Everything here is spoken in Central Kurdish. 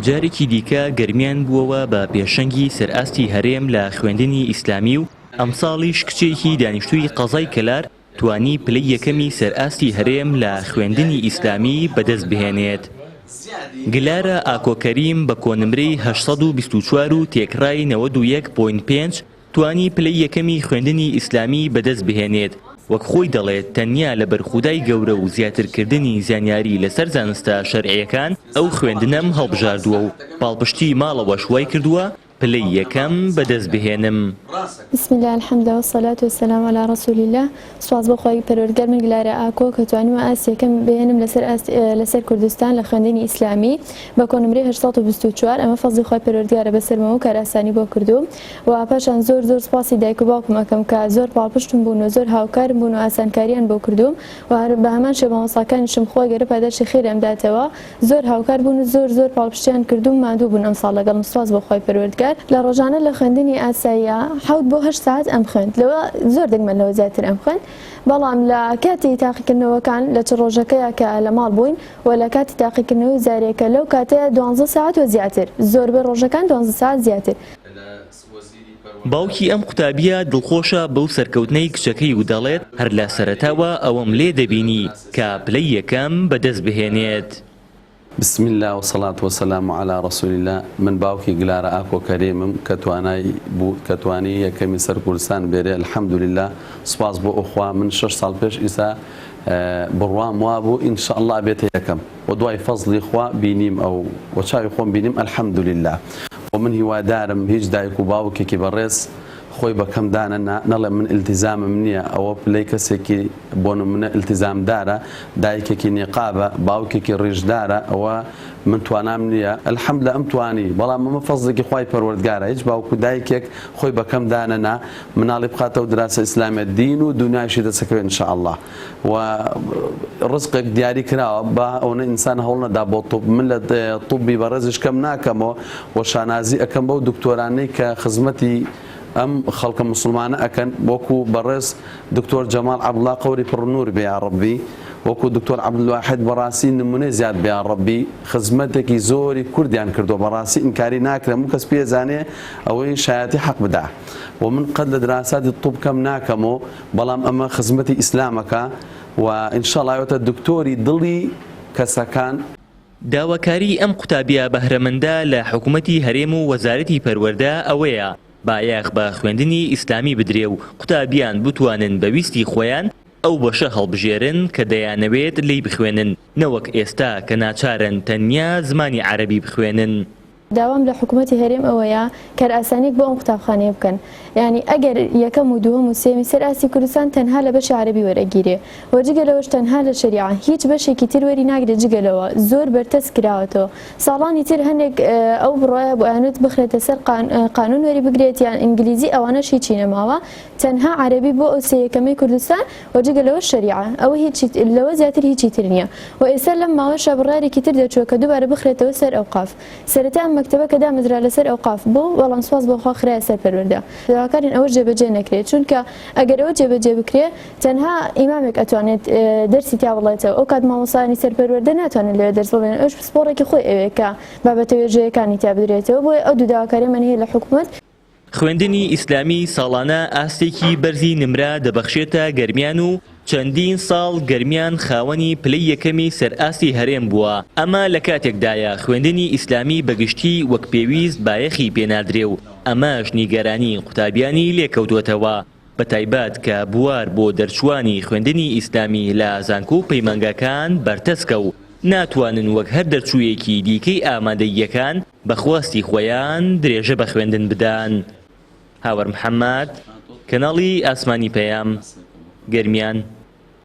جارێکی دیکە گەرمیان بووەوە بە پێشەنگی سەرئاستی هەرێم لە خوێندنی ئیسلامی و ئەمساڵیش کچێکی دانیشتووی قەزای کەلار توانی پلەی یەکەمی سەرئاستی هەرێم لە خوێندنی ئیسلامی بەدەست بهێنێت. گلارە ئاکۆکەریم بە کۆنمرەی 824 و تێکڕای 91.5 توانی پلەی یەکەمی خوێندنی ئیسلامی بەدەست بهێنێت. وەک خۆی دەڵێت تەنیا لە بەرخودای گەورە و زیاترکردنی زانیاری لەسەر زانستە شەرعیەکان ئەو خوێندنەم هەڵبژاردووە و پاڵپشتی ماڵەوە شوای کردووە پلەی یەکەم بەدەست بهێنم. بسم الله الحمد والصلاة والسلام على رسول الله. سواز بۆ خۆی پەروەردگار من گلارە ئاکۆ کە توانیمە ئاسیەکەم بهێنم لەسەر کوردستان لە خوێندنی ئیسلامی بە کۆنمرەی 824. ئەمە فەزڵی خۆی پەروەردگارە بەسەرمەوە و کاراسانی بۆ کردووم و پاشان زۆر سپاسی دایک و باوکم ئەکەم کە زۆر پاڵپشتم بوون و زۆر هاوکارم بوون و ئاسانکاریان بۆ کردووم و بە هەمان شێوە مامۆستاکانیشم خۆی گەرە پاداشی خێرم داتەوە. زۆر هاوکار بوون و زۆر پاڵپشتیان کردوم ماندوو بوون ئەم ساڵ لەگەڵم. سواز بۆ خۆی پەروەردگار. لە ڕۆژانە لە خوێندنی ئاساییە 7 بۆ 8 ساعت ئەم خوێند، لەوە زۆر دەگمەنەوە زیاتر ئەم خوێند، بەڵام لە کاتی تاقیکردنەوەکان لە چ ڕۆژەکەیە کە لە ماڵ بووین و لە کاتی تاقیکردنەوەی زارێکە لەو کاتەیە 12 ساعت و زیاتر، زۆربەی ڕۆژەکان 12 ساعت زیاتر. باوکی ئەم قوتابیە دڵخۆشە بەو سەرکەوتنەی کچەکەی و دەڵێت هەر لە سەرەتاوە ئەوەم لێ دەبینی کە پلەی یەکەم بەدەست بهێنێت. بسم الله والصلاة والسلام على رسول الله. من باوکی گلارە ئاکۆ کەرێمم کە توانی یەکەمی سەر کوردستان بێرێ الحەمد لله. سپاس بۆ ئەوخوا من 6 ساڵ پێش ئیسا بڕوام وا بوو ئینشاءالله بێتە یەکەم و دوای فەزڵی خوا بینیم ئەو و چاوی خۆم بینیم الحەمد لله. و من هیوادارم هیچ دایک و باوکێکی بەڕێز خۆی بەکەم دانە نەڵێ من ئیلتیزامم نییە ئەوە پلەی کەسێکی بۆ نمونە ئیلتیزامدارە، دایکێکی نێقابە، باوکێکی ڕێژدارە، ئەوە من توانام نییە. الحەمدلە ئەم توانی، بەڵام ئەمە فەزڵێکی خوای پەروەردگارە. هیچ باوکو دایکێک خۆی بەکەم دانەنا مناڵی بخاتەوە دراسە ئیسلامیە دین و دنیاشی دەسەکەوێت ئینشاءالله. و ڕزقێک دیاری کراوە بە ئەوە ئینسان هەوڵ نەدا بۆ طب. من لە طبی بەڕێزش کەم ناکەمەوە و شانازی ئەەکەم بەو دکتۆرانەی کە خزمەتی ئەم خەڵکە مسلمانە ئەکەن، وەکو بەڕێز دکتۆر جەمال عەبدوڵڵا قەوری پڕنور بێ یا ڕەبی، وەکو دکتۆر عەبدولواحید بەڕاستی نمونەی زیاد بێ یا ڕەبی، خزمەتێکی زۆری کوردیان کردووە بەڕاستی ئینکاری ناکرێم و کەس پێزانێ ئەوەی شایەتی حەق بدە. و من قەت لە دراساتی طب کەم ناکەمەوە، بەڵام ئەمە خزمەتی ئیسلامەکە و ئینشاءڵڵا ئەوەتە دکتۆری دڵی کەسەکان. داواکاری ئەم قوتابیە بەهرەمەندە لە حکوومەتی هەرێم و وەزارەتی پەروەردە ئەوەیە بایەخ بە خوێندنی ئیسلامی بدرێ و قوتابیان بتوانن بەویستی خۆیان ئەو بەشە هەڵبژێرن کە دەیانەوێت لی بخوێنن، نەوەک ئێستا کە ناچارن تەنیا زمانی عەرەبی بخوێنن. داوام لە حکوومەتی هەرێم ئەوەیە کارئاسانیەک بۆ ئەم قوتابخانەیە بکەن، یعنی ئەگەر یەکەم و دووەم و سێمی سەرئاستی کوردستان تەنها لە بەشی عەرەبی وەرەگیرێ و جگەلەوەش تەنها لە شەریعە هیچ بەشێکی تر وەری ناگرێت جگەلەوە، زۆر بەرتەس کراوەتەوە. ساڵانی تر هەندێک ئەو بڕۆیە بۆ ئەیانوت بخرێتە سەر قانون وەری بگرێت یان ئینگلیزی، ئەوانەش هیچی نەماوە، تەنها عەرەبی بۆ ئەو سێ یەکەمەی کوردستان و جگەلەوە شەریعە، ئەوە هیچ لەوە زیاتر هیچی تر نییە. و ئێستا لەم ماوەشە بڕارێکی تر دەچووە کە دووبارە بخرێتەوە سەر ئەوقاف. سەرەتا ئەم مەکتەبە کە دامەزرا لەسەر ئەوقاف بوو، بەڵام سواز بۆخوا خرایە سەر پەروەردە. داواکارین ئەوە جێبەجێ نەکرێت، چونکە ئەگەر ئەوە جێبەجێ بکرێ تەنها ئیمامێک ئەتوانێت دەرسی تیا بڵێتەوە، ئەو کات مامۆستایانی سەر پەروەردە ناتوانێت لەوێ دەرس بڵێن، ئەوش سپۆڕێکی خۆی ئەوەیە کە بابەتە وێژەیەکانی تیا بدرێتەوە. بۆیە ئەو دوو داواکاریمان هەیە لە حکوومەت. خوێندنی ئیسلامی ساڵانە ئاستێکی بەرزی نمرا دەبەخشێتە گەرمیان و چەندین ساڵ گەرمیان خاوەنی پلەی یەکەمی سەرئاستی هەرێم بووە. ئەمە لە کاتێکدایە خوێندنی ئیسلامی بەگشتی وەک پێویست بایەخی پێنادرێ و ئەمەش نیگەرانی قوتابیانی لێکەوتوەتەوە، بە تایبەت کە بوار بۆ دەرچوانی خوێندنی ئیسلامی لە زانکۆ و پەیمانگەکان بەرتەسکە و ناتوانن وەک هەر دەرچوویەکی دیکەی ئامادەییەکان بەخواستی خۆیان درێژە بە خوێندن بدەن. هاوەر محەممەد، کەناڵی ئاسمانی پەیام، گەرمیان.